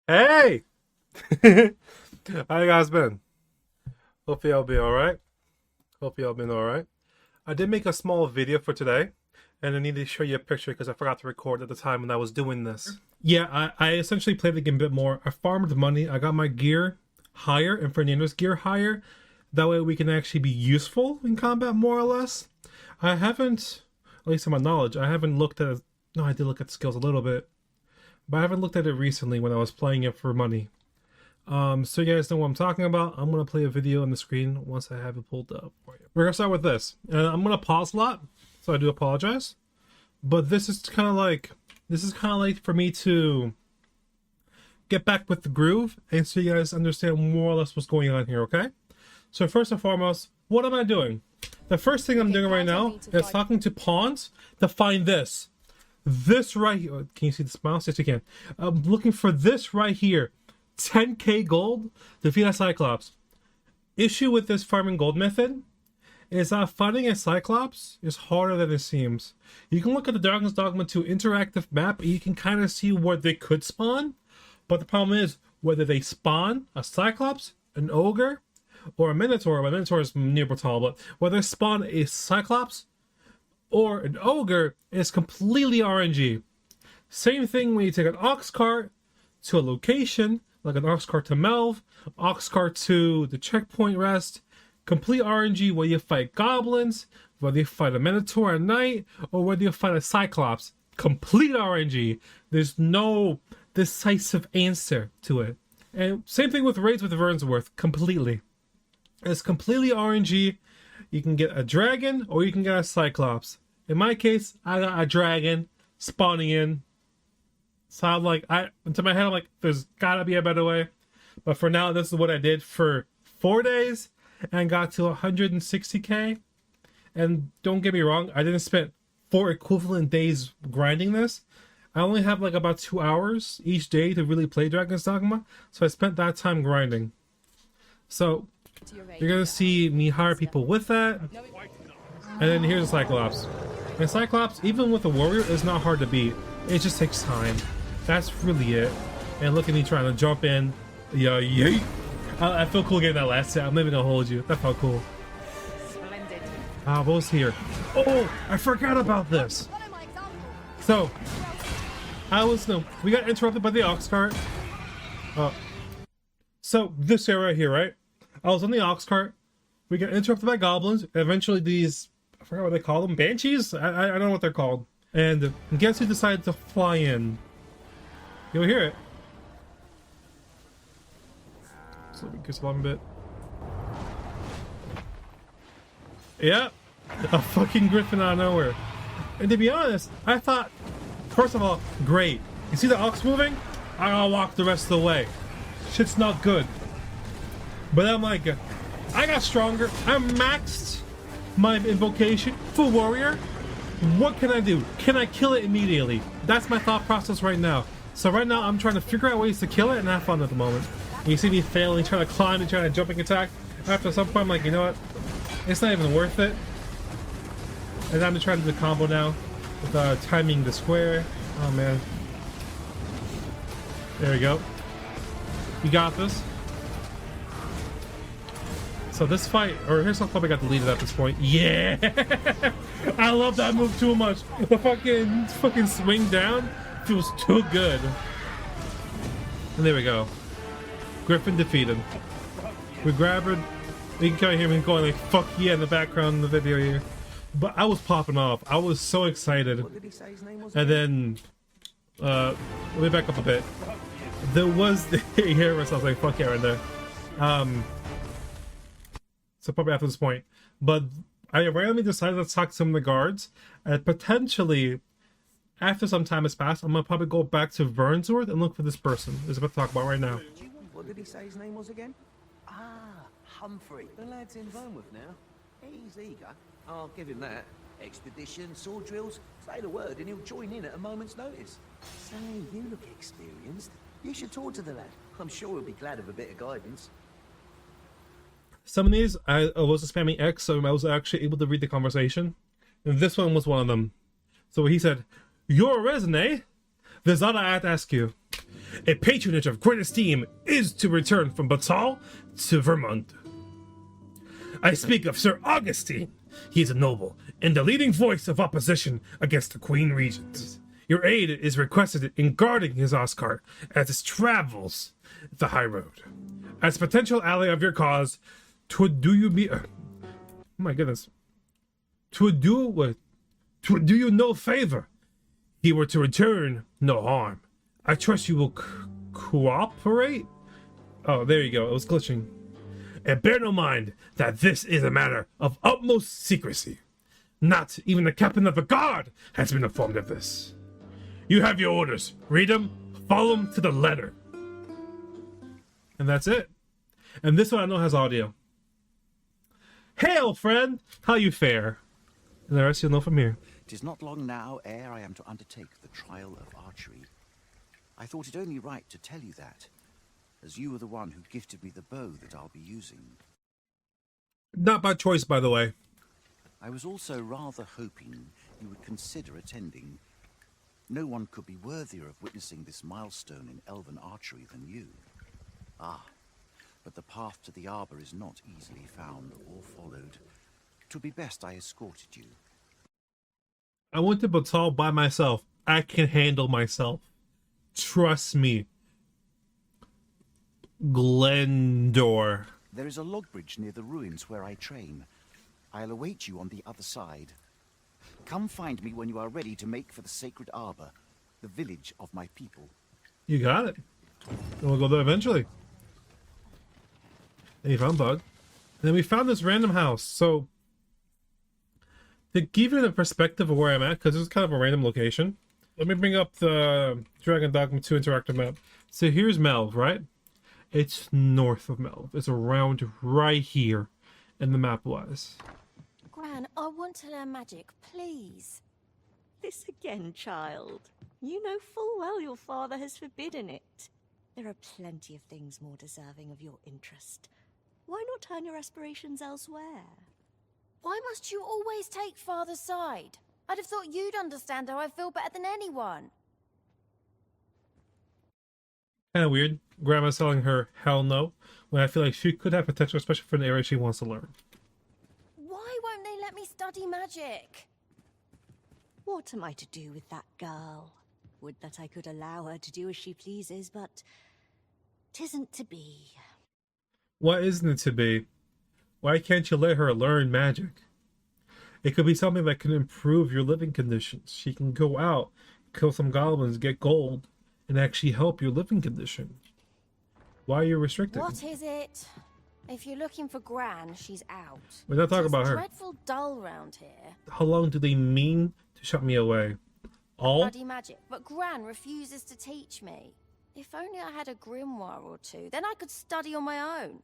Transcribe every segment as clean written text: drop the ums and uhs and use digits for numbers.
Hey! How you guys been? Hope y'all be alright. Hope y'all been alright. I did make a small video for today, and I need to show you a picture because I forgot to record at the time when I was doing this. Yeah, I essentially played the game a bit more. I farmed money, I got my gear higher and Fernando's gear higher. That way we can actually be useful in combat more or less. I haven't, at least in my knowledge, I haven't looked at, no, I did look at skills a little bit, but I haven't looked at it recently when I was playing it for money. So you guys know what I'm talking about. I'm gonna play a video on the screen once I have it pulled up for you. We're gonna start with this, and I'm gonna pause a lot, so I do apologize. But this is kind of like for me to get back with the groove, and so you guys understand more or less what's going on here. Okay? So first and foremost, what am I doing? The first thing I'm doing right now is talking to pawns to find this. This right here. Can you see the mouse? Yes, you can. I'm looking for this right here. 10k gold, defeat a Cyclops. Issue with this farming gold method is that finding a Cyclops is harder than it seems. You can look at the Dogma 2 interactive map and you can kind of see where they could spawn, but the problem is whether they spawn a Cyclops, an Ogre, or a Minotaur. Well, Minotaur is near brutal, but whether they spawn a Cyclops or an Ogre is completely RNG. Same thing when you take an Ox Cart to a location, like an Ox Cart to Melv, Ox Cart to the checkpoint rest, complete RNG where you fight goblins, whether you fight a Minotaur at night, or whether you fight a Cyclops. Complete RNG. There's no decisive answer to it. And same thing with raids with Vernsworth, completely. It's completely RNG. You can get a dragon or you can get a Cyclops. In my case, I got a dragon spawning in. So I'm like, into my head, I'm like, there's gotta be a better way. But for now, this is what I did for 4 days and got to 160k. And don't get me wrong, I didn't spend 4 equivalent days grinding this. I only have like about 2 hours each day to really play Dragon's Dogma. So I spent that time grinding. So you're gonna see me hire people with that. And then here's a Cyclops. And Cyclops, even with a warrior, is not hard to beat. It just takes time. That's really it. And look at me trying to jump in. Yeah, yay. I feel cool getting that last set. I'm not even gonna hold you. That felt cool. Splendid. What was here? Oh, I forgot about this. So, we got interrupted by the Ox Cart. So, this area right here, right? I was on the Ox Cart. We got interrupted by goblins. Eventually, these, I forgot what they call them, banshees? I don't know what they're called. And guess who decided to fly in? You'll hear it. So let me kiss along a bit. Yeah, a fucking griffin out of nowhere. And to be honest, I thought, first of all, great. You see the ox moving? I gotta walk the rest of the way. Shit's not good. But I'm like, I got stronger. I maxed my invocation for warrior. What can I do? Can I kill it immediately? That's my thought process right now. So right now I'm trying to figure out ways to kill it and have fun at the moment. And you see me failing, trying to climb and trying to jumping attack. After some point I'm like, you know what? It's not even worth it. And I'm trying to do the combo now with timing the square. Oh man. There we go. You got this. So this fight, or here's how probably got deleted at this point. Yeah, I love that move too much. The fucking swing down feels too good. And there we go. Griffin defeated. We grab her. You can kind of hear me going like "fuck yeah" in the background in the video here. But I was popping off. I was so excited. And then, let me back up a bit. There was the here where I was like "fuck yeah" right there. So probably after this point. But I randomly decided to talk to some of the guards. And potentially, after some time has passed, I'm going to probably go back to Vernsworth and look for this person. Is about to talk about right now. What did he say his name was again? Ah, Humphrey. The lad's in Vermouth now. He's eager. I'll give him that. Expedition, sword drills. Say the word and he'll join in at a moment's notice. Say, you look experienced. You should talk to the lad. I'm sure he'll be glad of a bit of guidance. Some of these, I was spamming X, so I was actually able to read the conversation. And this one was one of them. So he said, "You're a resin, eh? There's all I have to ask you. A patronage of great esteem is to return from Batal to Vermont. I speak of Sir Augustine. He is a noble and the leading voice of opposition against the Queen Regent. Your aid is requested in guarding his Oscar as it travels the high road. As a potential ally of your cause, twould do you be... oh my goodness. Twould do you no favor. He were to return no harm. I trust you will cooperate? Oh, there you go. It was glitching. And bear no mind that this is a matter of utmost secrecy. Not even the captain of the guard has been informed of this. You have your orders. Read them, follow them to the letter. And that's it. And this one I know has audio. Hail, friend! How you fare? And the rest you'll know from here. 'Tis not long now ere I am to undertake the trial of archery. I thought it only right to tell you that, as you are the one who gifted me the bow that I'll be using. Not by choice, by the way. I was also rather hoping you would consider attending. No one could be worthier of witnessing this milestone in elven archery than you. Ah, but the path to the arbor is not easily found or followed. 'Twould be best I escorted you. I went to Batal by myself. I can handle myself. Trust me. Glendor. There is a log bridge near the ruins where I train. I'll await you on the other side. Come find me when you are ready to make for the sacred arbor, the village of my people. You got it. And we'll go there eventually. And you found Bug. And then we found this random house. So, to give you the perspective of where I'm at, because it's kind of a random location, let me bring up the Dragon Dogma 2 interactive map. So here's Melv, right? It's north of Melv. It's around right here in the map wise. Gran, I want to learn magic, please. This again, child. You know full well your father has forbidden it. There are plenty of things more deserving of your interest. Why not turn your aspirations elsewhere? Why must you always take father's side? I'd have thought you'd understand how I feel better than anyone. Kind of weird. Grandma's telling her hell no, when I feel like she could have potential, especially for an area she wants to learn. Why won't they let me study magic? What am I to do with that girl? Would that I could allow her to do as she pleases, but 'tisn't to be. What isn't it to be? Why can't you let her learn magic? It could be something that can improve your living conditions. She can go out, kill some goblins, get gold, and actually help your living condition. Why are you restricted? What is it? If you're looking for Gran, she's out. We're not talking about her. It's dreadful dull round here. How long do they mean to shut me away? All? Study magic, but Gran refuses to teach me. If only I had a grimoire or two, then I could study on my own.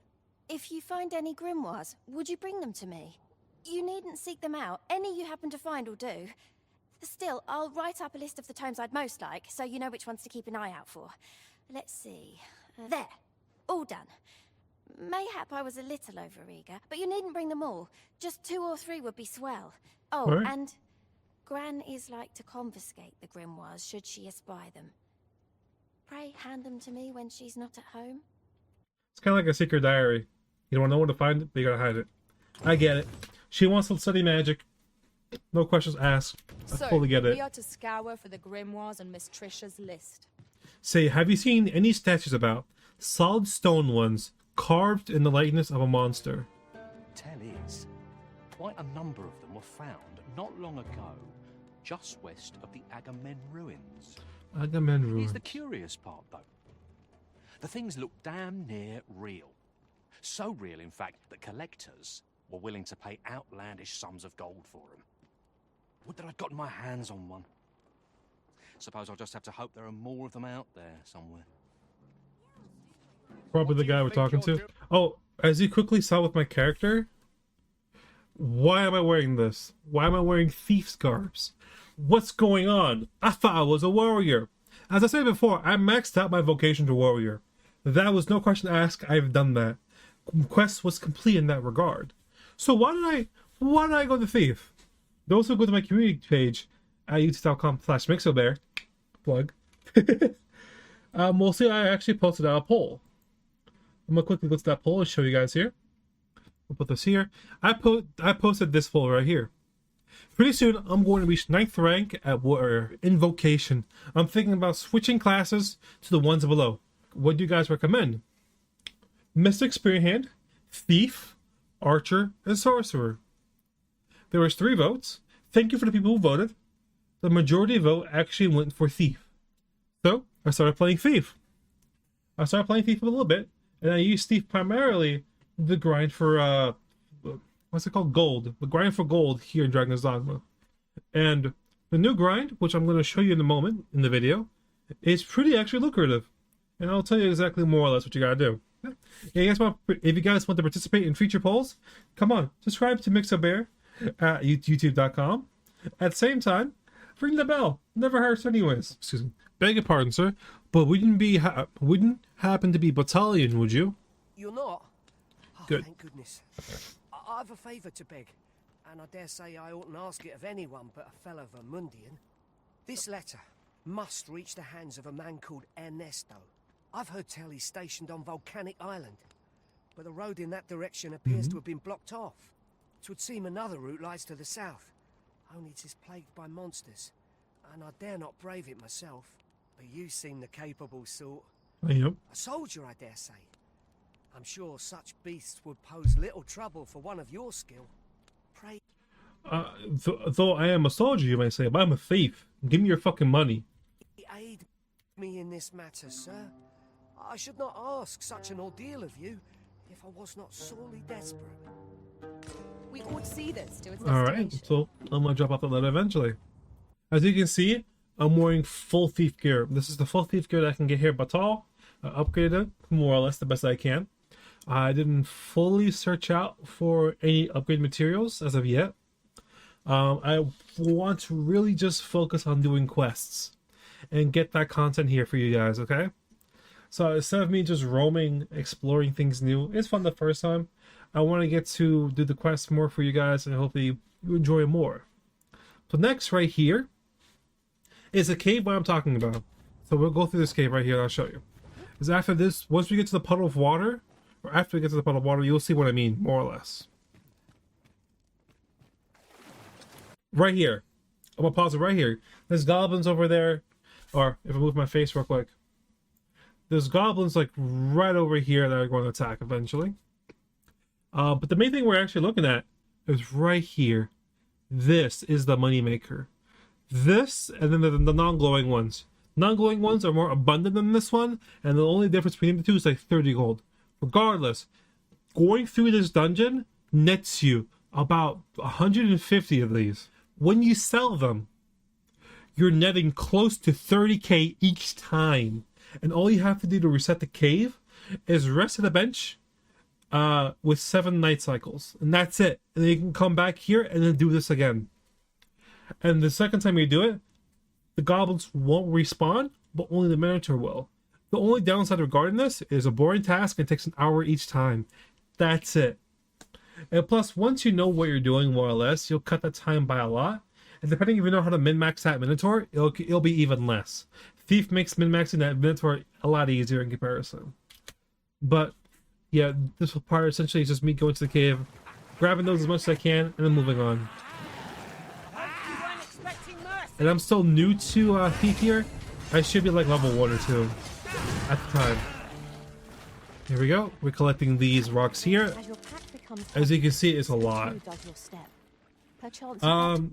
If you find any grimoires, would you bring them to me? You needn't seek them out. Any you happen to find will do. Still, I'll write up a list of the tomes I'd most like, so you know which ones to keep an eye out for. Let's see. There. All done. Mayhap I was a little overeager, but you needn't bring them all. Just 2 or 3 would be swell. Oh, Right. and Gran is like to confiscate the grimoires should she espy them. Pray hand them to me when she's not at home. It's kind of like a secret diary. You don't know where to find it, but you gotta hide it. I get it. She wants to study magic. No questions asked. I fully get it. We are to scour for the grimoires on Miss Trisha's list. Say, have you seen any statues about solid stone ones carved in the likeness of a monster? Tell is, quite a number of them were found not long ago, just west of the Agamemnon ruins. Agamemnon Here's ruins. the curious part, though. The things look damn near real. So real, in fact, that collectors were willing to pay outlandish sums of gold for them. Would that I'd gotten my hands on one. Suppose I'll just have to hope there are more of them out there somewhere. Probably the guy we're talking to. Oh, as you quickly saw with my character, why am I wearing this? Why am I wearing thief's garbs? What's going on? I thought I was a warrior. As I said before, I maxed out my vocation to warrior. That was no question asked. I've done that. Quest was complete in that regard. So why did I go to thief? Those who go to my community page at youtube.com/mixobear, plug, Mostly I actually posted out a poll. I'm gonna quickly go to that poll and show you guys here. We'll put this here. I posted this poll right here. Pretty soon I'm going to reach 9th rank at Invocation. I'm thinking about switching classes to the ones below. What do you guys recommend? Mystic Spear Hand, Thief, Archer, and Sorcerer. There was 3 votes. Thank you for the people who voted. The majority vote actually went for Thief. So I started playing Thief. I started playing Thief a little bit, and I used Thief primarily the grind for what's it called? Gold. The grind for gold here in Dragon's Dogma. And the new grind, which I'm going to show you in a moment in the video, is pretty actually lucrative. And I'll tell you exactly more or less what you gotta do. Yeah, if you guys want to participate in future polls, come on, subscribe to Mixabear at youtube.com. At the same time, ring the bell. Never hurts anyways. Excuse me. Beg your pardon, sir, but wouldn't happen to be battalion, would you? You're not? Oh, Good. Thank goodness. I've a favour to beg, and I dare say I oughtn't ask it of anyone but a fellow Vermundian. This letter must reach the hands of a man called Ernesto. I've heard tell he's stationed on Volcanic Island, but the road in that direction appears to have been blocked off. It would seem another route lies to the south, only it is plagued by monsters, and I dare not brave it myself. But you seem the capable sort. Yep. A soldier, I dare say. I'm sure such beasts would pose little trouble for one of your skill. Pray. Though I am a soldier, you may say, but I'm a thief. Give me your fucking money. Aid me in this matter, sir. I should not ask such an ordeal of you if I was not sorely desperate. We ought to see this to its Alright, destination. so I'm gonna drop off the letter eventually. As you can see, I'm wearing full thief gear. This is the full thief gear that I can get here at Batal. I upgraded it more or less the best I can. I didn't fully search out for any upgrade materials as of yet. I want to really just focus on doing quests and get that content here for you guys, okay? So instead of me just roaming, exploring things new, it's fun the first time. I want to get to do the quests more for you guys and hopefully you enjoy more. So next right here is a cave what I'm talking about. So we'll go through this cave right here and I'll show you. Is after this, once we get to the puddle of water, or after we get to the puddle of water, you'll see what I mean, more or less. Right here. I'm gonna pause it right here. There's goblins over there, or if I move my face real quick, there's goblins like right over here that are going to attack eventually. But the main thing we're actually looking at is right here. This is the moneymaker. This, and then the non-glowing ones. Non-glowing ones are more abundant than this one, and the only difference between the two is like 30 gold. Regardless, going through this dungeon nets you about 150 of these. When you sell them, you're netting close to 30k each time. And all you have to do to reset the cave is rest at a bench with 7 night cycles. And that's it. And then you can come back here and then do this again. And the second time you do it, the goblins won't respawn, but only the Minotaur will. The only downside regarding this is a boring task and takes an hour each time. That's it. And plus, once you know what you're doing more or less, you'll cut that time by a lot. And depending if you know how to min-max that Minotaur, it'll be even less. Thief makes min-maxing that Minotaur a lot easier in comparison. But yeah, this part essentially is just me going to the cave, grabbing those as much as I can, and then moving on. And I'm still new to Thief here. I should be like level 1 or 2 at the time. Here we go. We're collecting these rocks here. As you can see, it's a lot.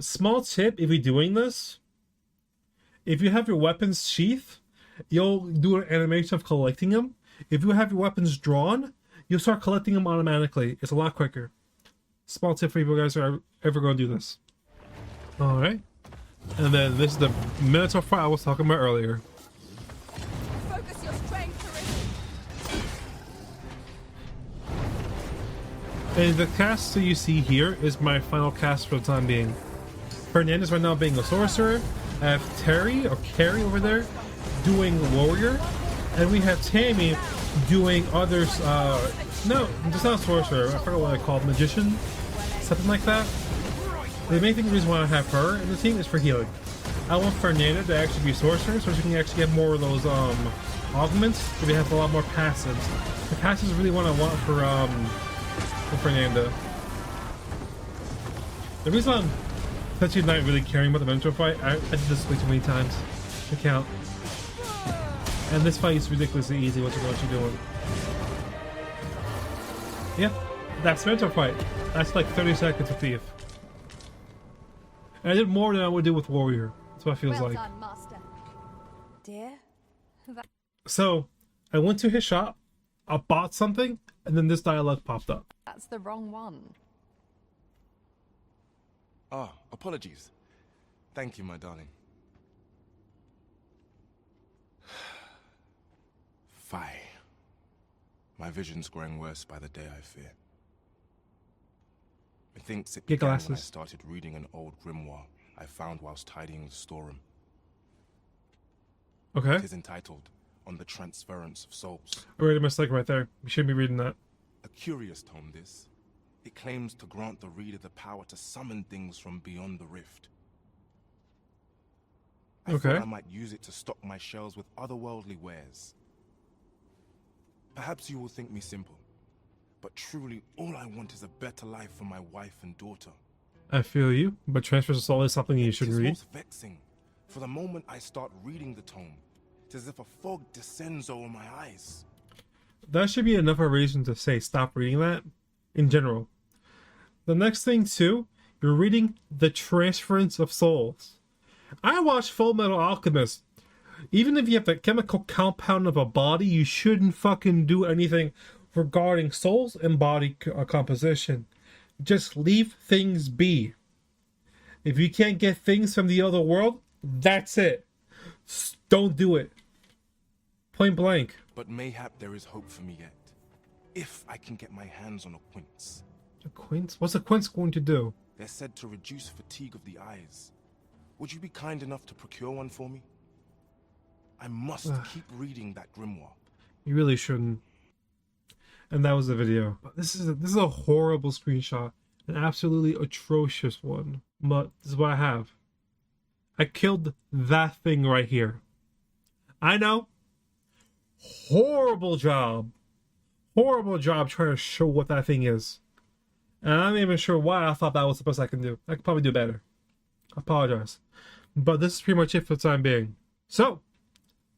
Small tip if you're doing this, if you have your weapons sheath, you'll do an animation of collecting them. If you have your weapons drawn, you'll start collecting them automatically. It's a lot quicker. Small tip for you guys who are ever going to do this. Alright. And then this is the Minotaur fight I was talking about earlier. Focus your strength, And the cast that you see here is my final cast for the time being. Fernandez right now being a sorcerer. I have Terry or Carrie over there doing warrior, and we have Tammy doing others. No, it's not a sorcerer. I forgot what I called magician, something like that. The main reason why I have her in the team is for healing. I want Fernanda to actually be sorcerer so she can actually get more of those augments, where we have a lot more passives. The passives really want for Fernanda. The reason I'm actually not really caring about the Mentor fight, I did this way too many times to count. And this fight is ridiculously easy once you know what you're doing. Yeah, that's Mentor fight. That's like 30 seconds with Thief. And I did more than I would do with Warrior. That's what it feels Well like. done, Master. Dear? So, I went to his shop, I bought something, and then this dialogue popped up. That's the wrong one. Ah, apologies. Thank you, my darling. Fie. My vision's growing worse by the day, I fear. Methinks it Get began when I glasses. started reading an old grimoire I found whilst tidying the storeroom. Okay. It is entitled On the Transference of Souls. I read a mistake right there. You shouldn't be reading that. A curious tome, this. It claims to grant the reader the power to summon things from beyond the rift. I Okay. thought I might use it to stock my shelves with otherworldly wares. Perhaps you will think me simple, but truly all I want is a better life for my wife and daughter. I feel you, but Transfers of Soul is something you should It is read. most vexing. For the moment I start reading the tome, it's as if a fog descends over my eyes. That should be enough of a reason to say stop reading that, in general. The next thing, too, you're reading The Transference of Souls. I watched Full Metal Alchemist. Even if you have the chemical compound of a body, you shouldn't fucking do anything regarding souls and body composition. Just leave things be. If you can't get things from the other world, that's it. Don't do it. Point blank. But mayhap there is hope for me yet. If I can get my hands on a quince. A quince? What's a quince going to do? They're said to reduce fatigue of the eyes. Would you be kind enough to procure one for me? I must keep reading that grimoire. You really shouldn't. And that was the video. But this is a horrible screenshot. An absolutely atrocious one. But this is what I have. I killed that thing right here. I know. Horrible job. Horrible job trying to show what that thing is. And I'm not even sure why I thought that was the best I can do. I could probably do better. I apologize. But this is pretty much it for the time being. So,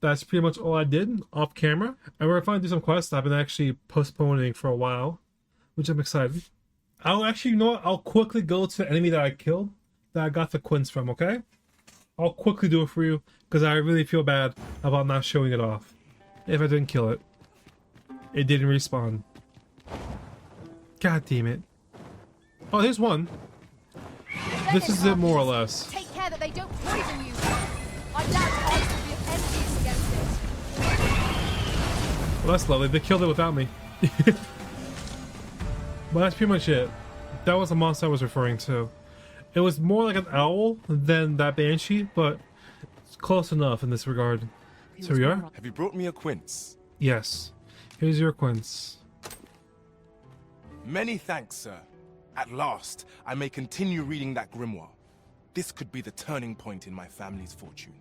that's pretty much all I did off camera. And we're finally do some quests I've been actually postponing for a while, which I'm excited. I'll actually, you know what? I'll quickly go to the enemy that I killed, that I got the quince from, okay? I'll quickly do it for you, because I really feel bad about not showing it off. If I didn't kill it. It didn't respawn. God damn it. Oh, here's one. This is it more or less. Take care that they don't poison you. I doubt odds will be envious against it. Well, that's lovely. They killed it without me. But that's pretty much it. That was the monster I was referring to. It was more like an owl than that banshee, but it's close enough in this regard. So here we are. Have you brought me a quince? Yes. Here's your quince. Many thanks, sir. At last, I may continue reading that grimoire. This could be the turning point in my family's fortune.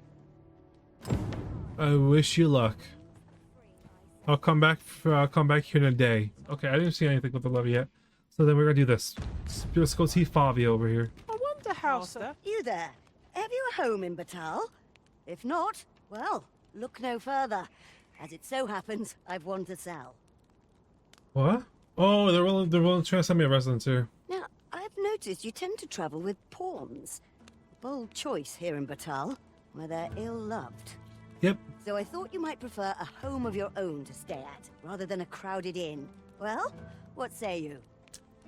I wish you luck. I'll come back here in a day. Okay, I didn't see anything with the levy yet. So then we're gonna do this. Let's go see Favi over here. I wonder how, sir. You there? Have you a home in Batal? If not, well, look no further. As it so happens, I've one to sell. What? Oh, they're willing to try to send me a residence here. Now, I've noticed you tend to travel with pawns. Bold choice here in Batal, where they're ill-loved. Yep. So I thought you might prefer a home of your own to stay at, rather than a crowded inn. Well, what say you?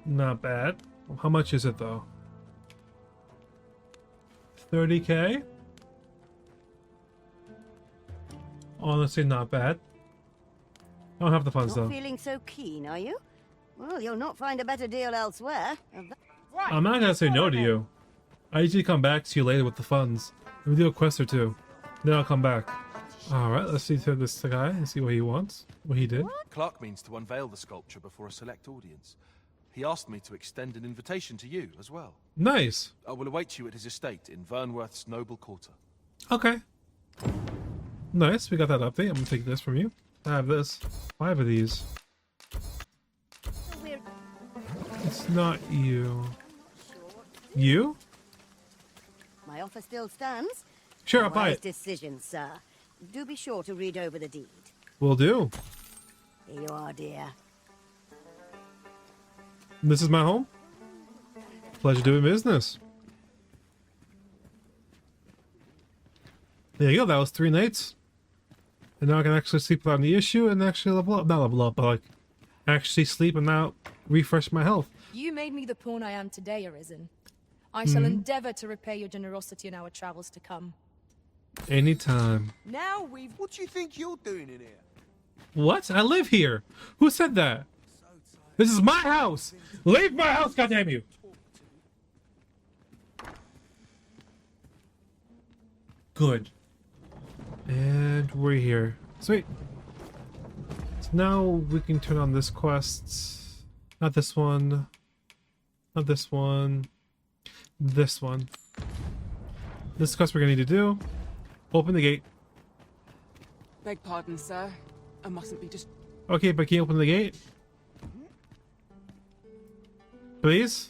Not bad. How much is it though? 30k? Honestly, not bad. I don't have the funds Not though. feeling so keen, are you? Well, you'll not find a better deal elsewhere. I'm not gonna say no to you. I usually come back to you later with the funds. We do a quest or two. Then I'll come back. Alright, let's see through this guy and see what he wants. What he did. Clark means to unveil the sculpture before a select audience. He asked me to extend an invitation to you as well. Nice. I will await you at his estate in Vernworth's noble quarter. Okay. Nice, we got that update. I'm gonna take this from you. I have this. 5 of these. It's not you. You? My offer still stands. Sure, I'll buy Wise it. decision, sir. Do be sure to read over the deed. Will do. Here you are, dear. This is my home. Pleasure doing business. There you go. That was 3 nights. And now I can actually sleep without any issue and actually level up. Not level up, but like actually sleep and now refresh my health. You made me the pawn I am today, Arisen. I shall endeavor to repay your generosity in our travels to come. Anytime. Now we've... What do you think you're doing in here? What? I live here. Who said that? This is my house. Leave my house, goddamn you. Good. And we're here. Sweet. So now we can turn on this quest. Not this one. Not this one. This one. This quest we're gonna need to do. Open the gate. Beg pardon, sir. I mustn't be just... Okay, but can you open the gate? Please?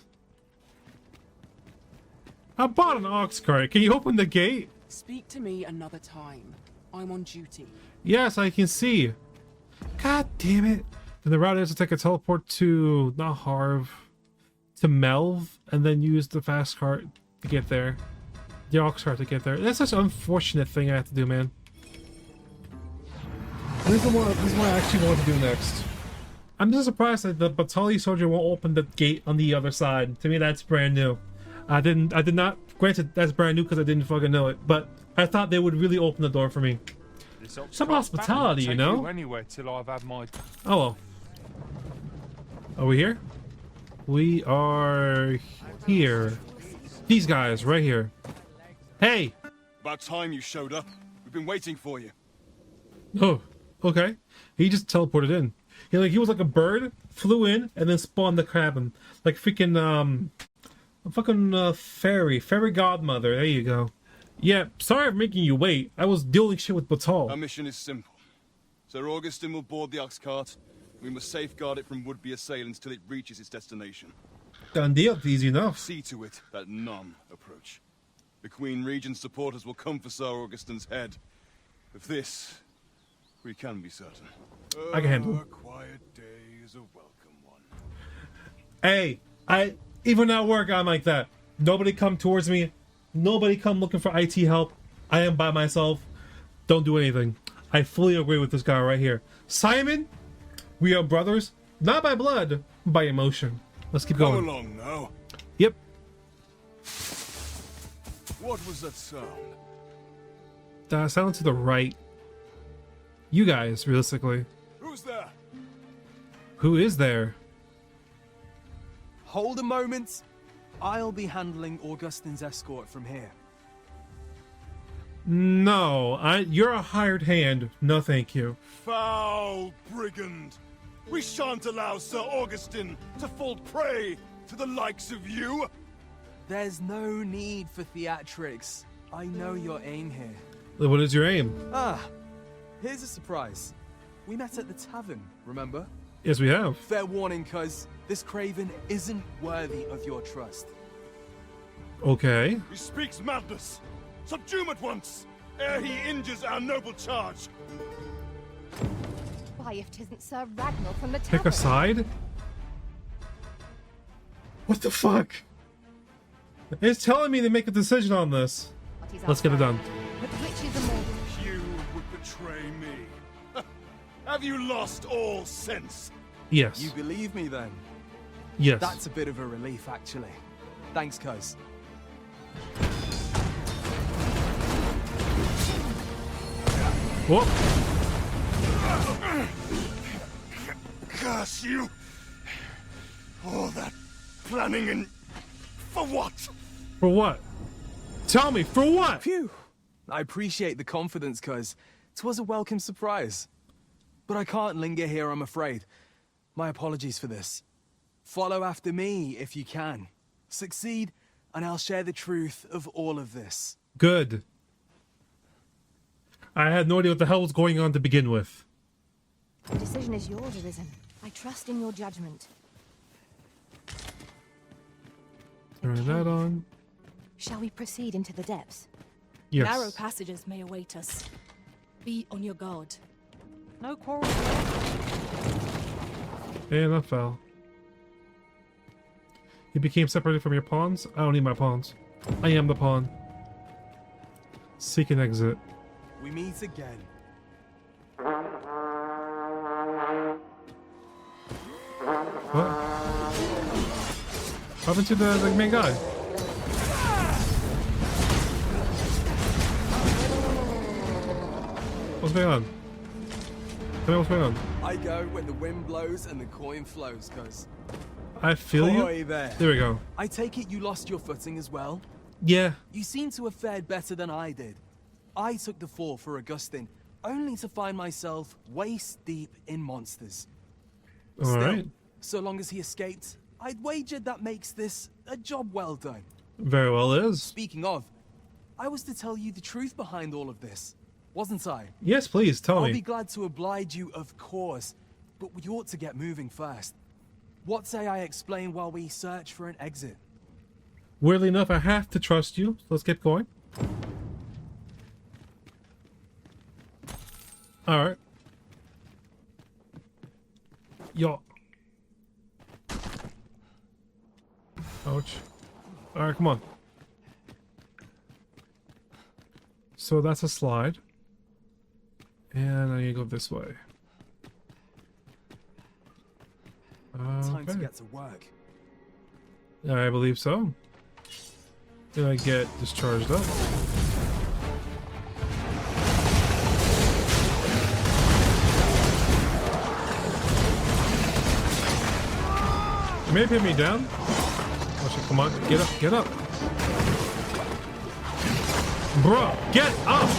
I bought an ox cart. Can you open the gate? Speak to me another time. I'm on duty. Yes, I can see. God damn it. And the route is to take a teleport to, not Harv, to Melv, and then use the fast cart to get there. The ox cart to get there. That's such an unfortunate thing I have to do, man. This is what I actually want to do next. I'm just surprised that the Batali soldier won't open the gate on the other side. To me, that's brand new. I did not, granted, that's brand new because I didn't fucking know it, but I thought they would really open the door for me. Some hospitality, you know? Anywhere till I've had my... Oh well. Are we here? We are here. These guys, right here. Hey! About time you showed up. We've been waiting for you. Oh, okay. He just teleported in. He was like a bird, flew in, and then spawned the cabin. Like freaking, a fucking fairy godmother. There you go. Yeah, sorry for making you wait. I was dealing shit with Batal. Our mission is simple. Sir Augustin will board the ox cart. We must safeguard it from would-be assailants till it reaches its destination. Done deal. Easy enough. See to it that none approach. The Queen Regent's supporters will come for Sir Augustin's head. Of this, we can be certain. I can handle it. A quiet day is a welcome one. Hey, even at work, I'm like that. Nobody come towards me. Nobody come looking for IT help. I am by myself. Don't do anything. I fully agree with this guy right here. Simon, we are brothers, not by blood, by emotion. Let's keep going. Come along now. Yep. What was that sound? That sound to the right. You guys, realistically. Who's there? Who is there? Hold a moment. I'll be handling Augustin's escort from here. No, you're a hired hand. No, thank you. Foul brigand! We shan't allow Sir Augustin to fall prey to the likes of you! There's no need for theatrics. I know your aim here. What is your aim? Ah, here's a surprise. We met at the tavern, remember? Yes, we have. Fair warning, cuz this craven isn't worthy of your trust. Okay. He speaks madness! Subdue him at once, ere he injures our noble charge! Why, if 'tisn't Sir Raghnall from the Pick tavern. a side? What the fuck? It's telling me to make a decision on this. Let's get it done. But which is the more... You would betray me. Have you lost all sense? Yes. You believe me then? Yes. That's a bit of a relief, actually. Thanks, cuz. Whoop. Curse you! All that planning and... for what? For what? Tell me, for what? Phew. I appreciate the confidence, cuz 'twas a welcome surprise. But I can't linger here, I'm afraid. My apologies for this. Follow after me, if you can. Succeed, and I'll share the truth of all of this. Good. I had no idea what the hell was going on to begin with. The decision is yours, Arisen. I trust in your judgment. Turn that on. Shall we proceed into the depths? Yes. Narrow passages may await us. Be on your guard. No quarrel. And I fell. You became separated from your pawns? I don't need my pawns. I am the pawn. Seek an exit. We meet again. What? What happened to the main guy? What's going on? Tell me what's going on. I go when the wind blows and the coin flows, cuz. I feel you. There. There we go. I take it you lost your footing as well? Yeah. You seem to have fared better than I did. I took the fall for Augustine, only to find myself waist deep in monsters. All right. So long as he escaped, I'd wagered that makes this a job well done. Very well is. Speaking of, I was to tell you the truth behind all of this, wasn't I? Yes, please, tell I'll me. be glad to oblige you, of course, but we ought to get moving first. What say I explain while we search for an exit? Weirdly enough, I have to trust you. So let's get going. Alright. Yo. Ouch. Alright, come on. So that's a slide. And I need to go this way. Time to Okay. get to work. I believe so. Then I get discharged up. You may have hit me down. Oh shit, come on, get up, get up. Bro, get up!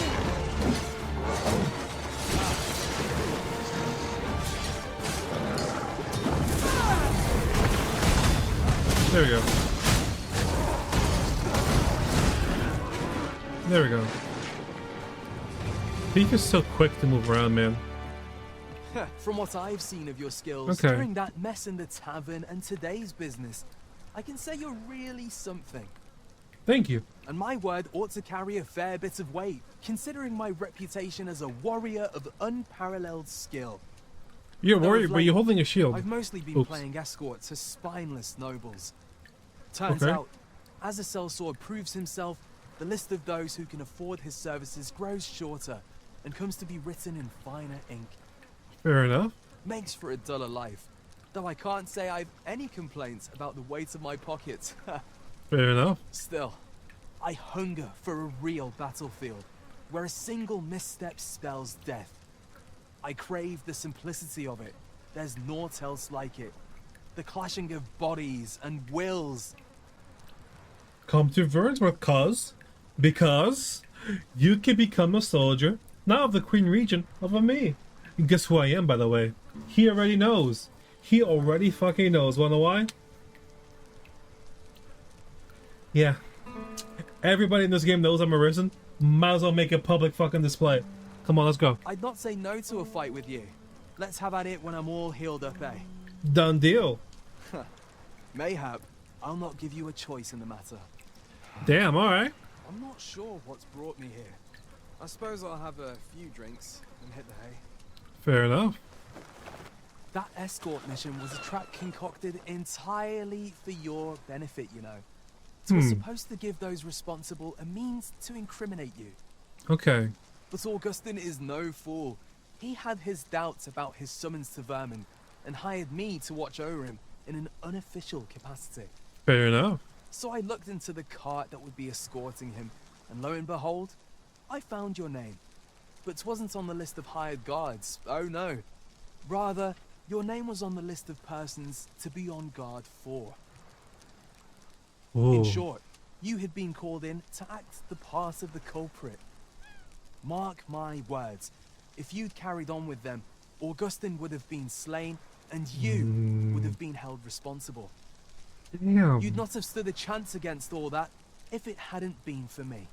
There we go. There we go. Peak is so quick to move around, man. From what I've seen of your skills Okay. during that mess in the tavern and today's business, I can say you're really something. Thank you. And my word ought to carry a fair bit of weight, considering my reputation as a warrior of unparalleled skill. You're Though worried, of but late, you're holding a shield. I've mostly been Oops. playing escort to spineless nobles. Turns Okay. out, as a sellsword proves himself, the list of those who can afford his services grows shorter and comes to be written in finer ink. Fair enough. Makes for a duller life, though I can't say I've any complaints about the weight of my pockets. Fair enough. Still, I hunger for a real battlefield, where a single misstep spells death. I crave the simplicity of it. There's naught else like it. The clashing of bodies and wills. Come to Vernsworth, because you can become a soldier, not of the Queen Regent, of a me. And guess who I am, by the way? He already knows. He already fucking knows. Wanna know why? Yeah. Everybody in this game knows I'm Arisen. Might as well make a public fucking display. Come on, let's go. I'd not say no to a fight with you. Let's have at it when I'm all healed up, eh? Done deal. Mayhap, I'll not give you a choice in the matter. Damn, alright. I'm not sure what's brought me here. I suppose I'll have a few drinks and hit the hay. Fair enough. That escort mission was a trap concocted entirely for your benefit, you know. It was supposed to give those responsible a means to incriminate you. Okay. But Augustine is no fool. He had his doubts about his summons to Vermin and hired me to watch over him in an unofficial capacity. Fair enough. So I looked into the cart that would be escorting him, and lo and behold, I found your name. But 'twasn't on the list of hired guards, oh no. Rather, your name was on the list of persons to be on guard for. Ooh. In short, you had been called in to act the part of the culprit. Mark my words, if you'd carried on with them, Augustine would have been slain, and you would have been held responsible. Damn. You'd not have stood a chance against all that if it hadn't been for me.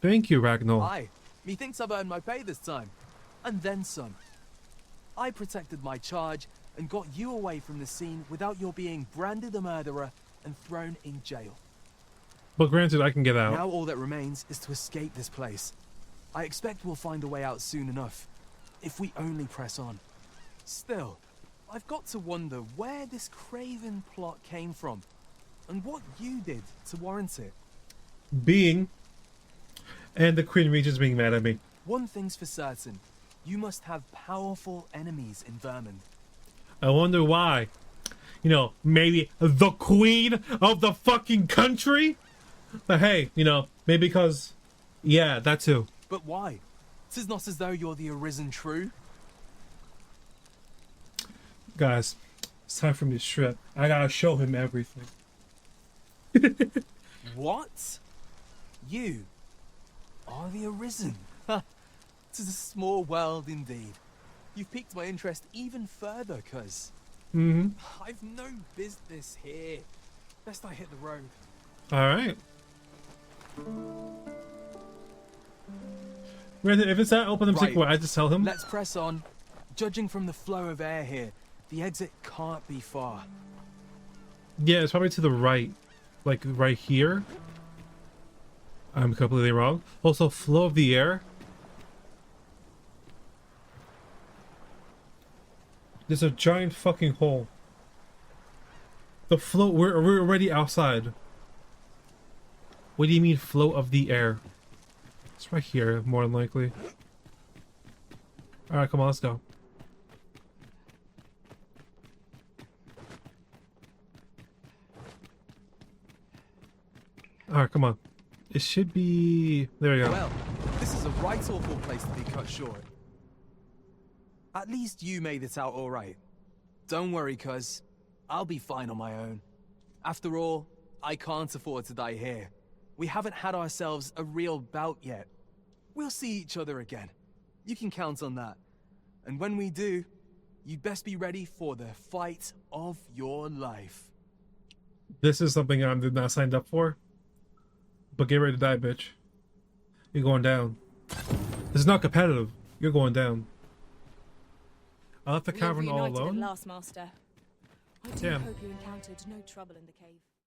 Thank you, Raghnall. Aye, Methinks I've earned my pay this time. And then some. I protected my charge and got you away from the scene without your being branded a murderer and thrown in jail. But granted, I can get out. Now all that remains is to escape this place. I expect we'll find a way out soon enough, if we only press on. Still, I've got to wonder where this craven plot came from, and what you did to warrant it. And the Queen Regent's being mad at me. One thing's for certain, you must have powerful enemies in Vermund. I wonder why. You know, maybe the Queen of the fucking country? But hey, you know, maybe because... Yeah, that too. But why? 'Tis not as though you're the arisen true. Guys, it's time for me to strip. I gotta show him everything. What? You are the arisen? Ha! 'Tis a small world indeed. You've piqued my interest even further, cuz. I've no business here. Best I hit the road. Alright. If it's that open and Right. secret, I just tell him. Let's press on. Judging from the flow of air here, the exit can't be far. Yeah, it's probably to the right. Like, right here. I'm completely wrong. Also, flow of the air. There's a giant fucking hole. The flow... We're already outside. What do you mean, flow of the air? It's right here, more than likely. Alright, come on, let's go. Alright, come on. It should be... There we go. Well, this is a right awful place to be cut short. At least you made it out all right. Don't worry, cuz. I'll be fine on my own. After all, I can't afford to die here. We haven't had ourselves a real bout yet. We'll see each other again. You can count on that. And when we do, you'd best be ready for the fight of your life. This is something I did not signed up for. But get ready to die, bitch. You're going down. This is not competitive. You're going down. I left the cavern all alone. Last master. I do Damn. hope you encountered no trouble in the cave.